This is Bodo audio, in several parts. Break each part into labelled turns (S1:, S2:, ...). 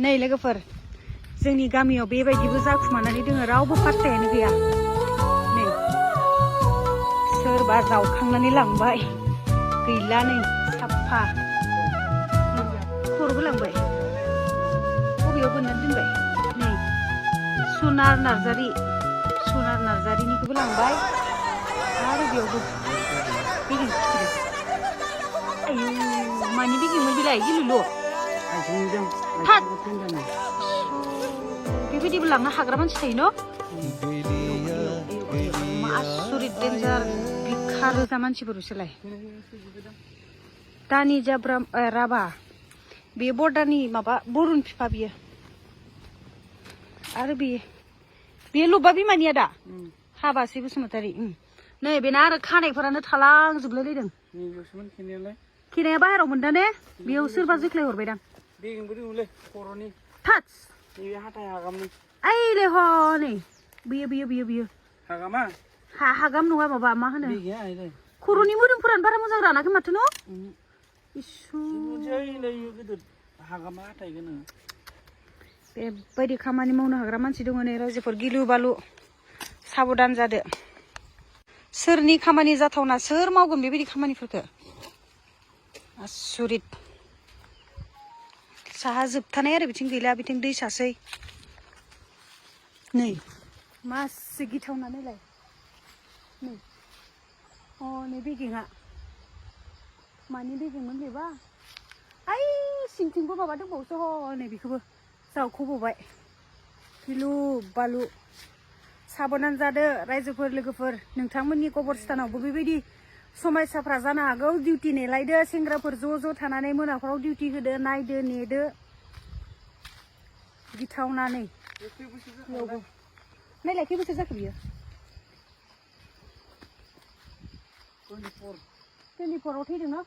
S1: नै लोगोफोर जोंनि गामियाव बेबायदिबो जाखुमानानै दोङो रावबो पात्तायानो गैया नै सोरबा जावखांनानै लांबाय गैला नै साफा खर'बो लांबाय बबेयाव बोननानै दोनबाय नै सनार नार्जारिनिखौबो लांबाय आरो बेयावबो बेगें खिथिदों आयु मानि बेगेंमोन बेलाय गिलुल' बेबायदिबो लांनो हाग्रा मानसि थायो न' मा आसरित डेन्जार बिखा रोजा मानसिफोरसोलाय दानि जाब्रा राभा बे बर्डारनि माबा बरुन बिफा बियो आरो बे लबा बिमानिया दा हाबासै बसुमतारी नै बेना आरो खानायफोरानो थालांजोबलायलायदों खेनाया बाहेराव मोनदा ने बेयाव सोरबा जोख्लाय हरबायदां थाच ओइले ह नै बियो हागाम नङा माबा मा होनो खर'नि मोदोमफोरानो बारा मोजां रानाखै माथो न' बेबायदि खामानि मावनो हाग्रा मानसि दङ नै रायजोफोर गिलु बालु साबधान जादो सोरनि खामानि जाथावना सोर मावगोन बेबायदि खामानिफोरखौ आसरित साहा जोबथानाय आरो बिथिं गैला बिथिं दै सासै नै मासे गिथावना नायलाय नै नै बेगेंआ मानि बेगेंमोन बेबा आइ सिंथिंबो माबा दंबावोसो नै बेखौबो जावख'बावबाय गिलु बालु साबधान जादो रायजोफोर लोगोफोर नोंथांमोननि कबरस्थानावबो बेबायदि समयसाफ्रा जानो हागौ डिउटि नेलायदो सेंग्राफोर ज' थानानै मोनाफोराव डिउटि होदो नायदो नेदो गिथावना नै नायलाय खै बोसोर जाखो बियो 24 थैदों ना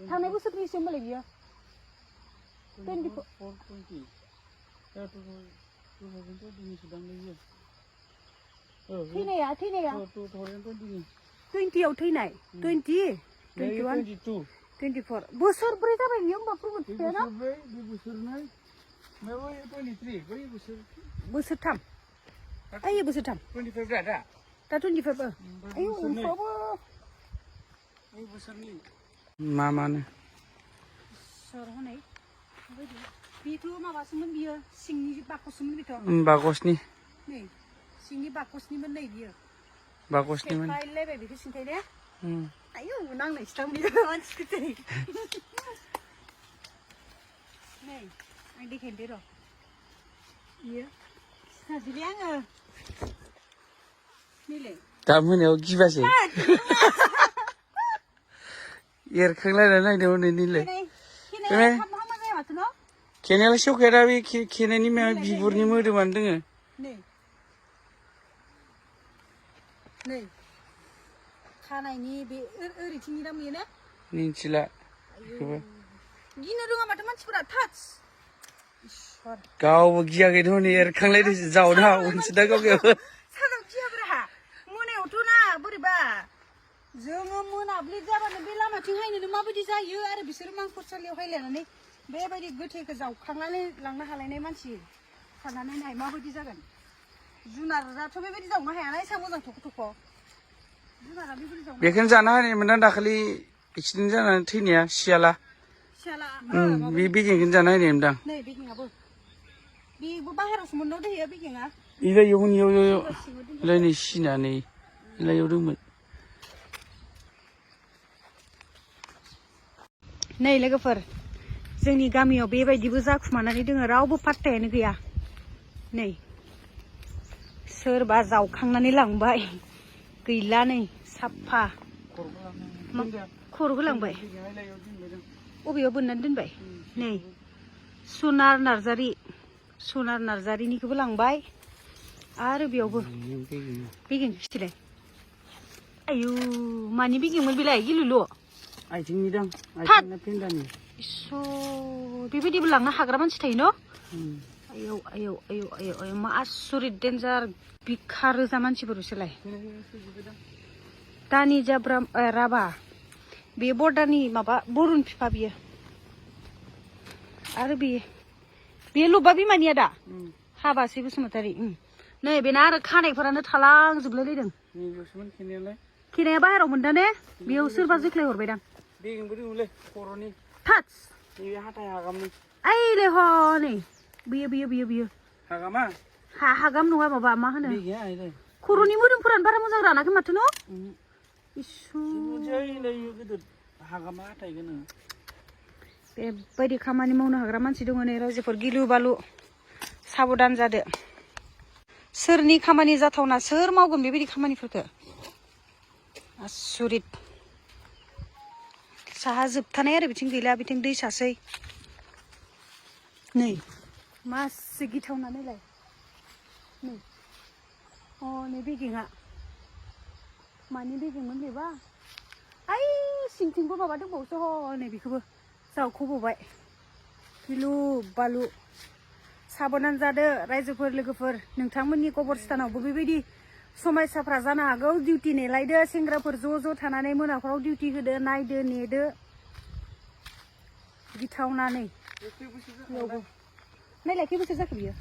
S1: थांनाय बोसोरनिसो होमबालाय बियो 24 थैनाया 20आव थैनाय 20 21 24 बोसोरब्रै जाबाय बियो होमबा प्रमद फिफाया बोसोरथाम आयो बोसोरथाम 25 दा 25 आयु उमफ्रावबो
S2: मानो
S1: सोर हनै बेथ' माबासोमोन बियो सिंनि बाकसमोन बेथ'
S2: बाकसनि
S1: नै सिंनि बाकसनिमोन नै बियो
S2: बाकसनिमोन
S1: फाइलायबाय बेखौ सिन्थाय दे आयु नांनायसो थांनि मानसिखौ नै आं देखायनोदे र' बियो साजिलै आङो नैलाय
S2: दा मोनायाव गिबासै एरखांलायनानै नायदोंमोन नैलाय खेनायालाय सेवखाया दा बे खेनायनि बिबुरनि मोदोमानो दोङो
S1: नै खानायनि बे ओरैथिंनि दा बेयो ने
S2: मिन्थिला बेखौबो
S1: गिनो रोङा माथो मानसिफोरा थाच
S2: गावबो गियाखै हनै एरखांलायदोंसो जावना उनसो दा गावगायाव
S1: सानाव गियाब्रा मोनायावथ' ना बोरैबा जोङो मोनाब्लि जाबानो बे लामाथिं हायनोनो माबायदि जायो आरो बिसोरो मांखरसालियाव हायलायनानै बेबायदि गोथैखौ जावखांनानै लांनो हालायनाय मानसि साननानै नाय माबायदि जागोन जुनाराथ' बेबायदि जावनो हायाना एसां मोजां थख' जुनारा बेबायदि जावनो
S2: बेखौनो जाना होनायमोन आं दाखालि एक्सिडेन्ट जानानै थैनाया सियाला बे बेगेंखौनो जाना होनायमोन दां
S1: नै बेगेंआबो बेबो बाहेरावसो मोननाव दोहैयो बेगेंआ
S2: इलायाव नै सिनानै इलायाव दंमोन
S1: नै लोगोफोर जोंनि गामियाव बेबायदिबो जाखुमानानै दोङो रावबो पात्तायानो गैया नै सोरबा जावखांनानै लांबाय गैला नै साफा खर'बो लांबाय बबेयाव बोननानै दोनबाय नै सनार नार्जारिनिखौबो लांबाय आरो बेयावबो बेगें खिथिलाय आयु मानि बेगेंमोन बेलाय गिलुल'
S2: आइथिंनि दां फेन्दानि
S1: बेबायदिबो लांनो हाग्रा मानसि थायो न' आयौ मा आसरित डेन्जार बिखा रोजा मानसिफोरसोलाय दानि जाब्रा राभा बे बर्डारनि माबा बरुन बिफा बियो आरो बे लुबा बिमानिया दा
S2: उम
S1: हाबासै बसुमतारी नै बेना आरो खानायफोरानो थालांजोबलायलायदों
S2: नैबेसोमोन खेनायालाय
S1: खेनाया बाहेरायाव मोनदा ने बेयाव सोरबा जोख्लाय हरबायदां
S2: बेगेंबो दङलै खर'नि
S1: थाच
S2: नैबे हाथाय हागामनि
S1: ओइले ह नै बियो
S2: हागामा
S1: हागाम नङा माबा मा होनो
S2: बेगेङा इले
S1: खर'नि मोदोमफोरानो बारा मोजां रानाखै माथो न' इसु
S2: जैलै गिदिर हागामा हाथाय गोनां
S1: बेबायदि खामानि मावनो हाग्रा मानसि दङ नै रायजोफोर गिलु बालु साबधान जादो सोरनि खामानि जाथावना सोर मावगोन बेबायदि खामानिफोरखौ आसुरित साहा जोबथानाय आरो बिथिं गैला बिथिं दै सासै नै मासे गिथावना नायलाय नै अ नै बेगेङा मानि बेगेंमोन बेबा ओइ सिंथिंबो माबा दंबावोसो ह नै बेखौबो जावख'बावबाय गिलु बालु साबधान जादो रायजोफोर लोगोफोर नोंथांमोननि कबरस्थानावबो बेबायदि समयसाफ्रा जानो हागौ डिउटि नेलायदो सेंग्राफोर ज' थानानै मोनाफोराव डिउटि होदो नायदो नेदो गिथावनानै बेयावबो नायलाय खै बोसोर जाखो बियो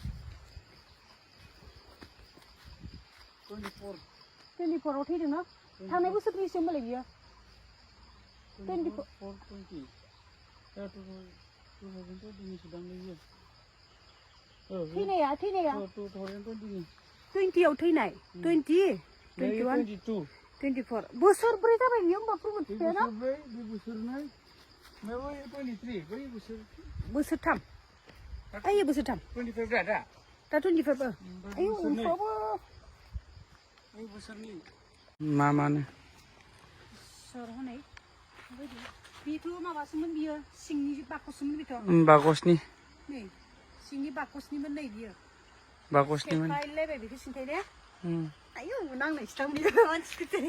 S1: 24 थैदों ना थांनाय बोसोरनिसो होमबालाय बियो 24 थैनाया 20आव थैनाय 20 21 24 बोसोरब्रै जाबाय बियो होमबा प्रमद फिफाया बोसोरथाम ओइ बोसोरथाम
S2: 25 दा
S1: दा 25 आयौ उनफ्रावबो
S2: मा मानो
S1: सर हनै बेथ' माबासोमोन बियो सिंनि बाकसमोन बेथ'
S2: बाकसनि
S1: नै सिंनि बाकसनिमोन नै बियो
S2: बाकसनिमोन
S1: सेफायलायबाय बेखौ सिन्थाय ने आयौ नांनायसो दां बियो मानसिखौ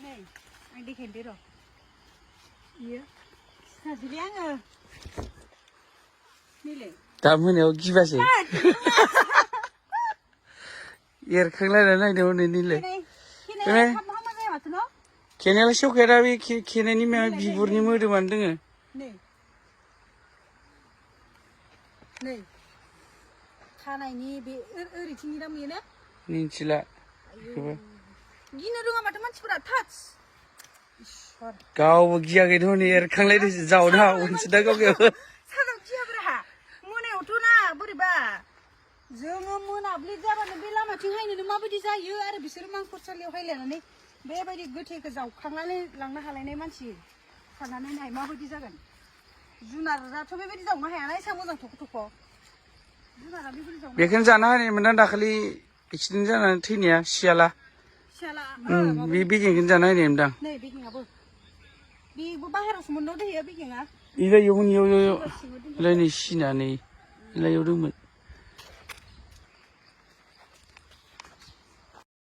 S1: नै आं देखायनोसै र' बियो साजिलै आङो नैलाय
S2: दा मोनायाव गिबासो एरखांलायना नायदों नैलाय खेनायालाय सेवखाया बे खेनायनि बिगुरनि मोदोमानो दोङो
S1: नै खानायनि बे ओरैथिंनि दा बेयो ने
S2: मिन्थिला बेखौबो
S1: गिनो रोङा माथो मानसिफोरा थाच
S2: गावबो गियाखैनो हनै एरखांलायदोंसो जावना हागौसो दा गावगायाव
S1: सानाव गियाब्रा मोनायावथ' ना बोरैबा जोङो मोनाब्लि जाबानो बे लामाथिं हायनोनो माबायदि जायो आरो बिसोरो मांखरसालियाव हायलायनानै बेबायदि गोथैखौ जावखांनानै लांनो हालायनाय मानसि साननानै नाय माबायदि जागोन जुनाराथ' बेबायदि जावनो हायाना एसां मोजां थख' जुनारा बेबायदि जावनो
S2: बेखौनो जाना होनायमोन ना दाखालि एक्सिडेन्ट जानानै थैनाया सियाला बे बेगेंखौनो जाना होनायमोनदां
S1: नै बेगेङाबो बेबो बाहेरावसो मोननाव दोहैयो बेगेङा
S2: इलाय इयाव नै सिनानै इलायाव दंमोन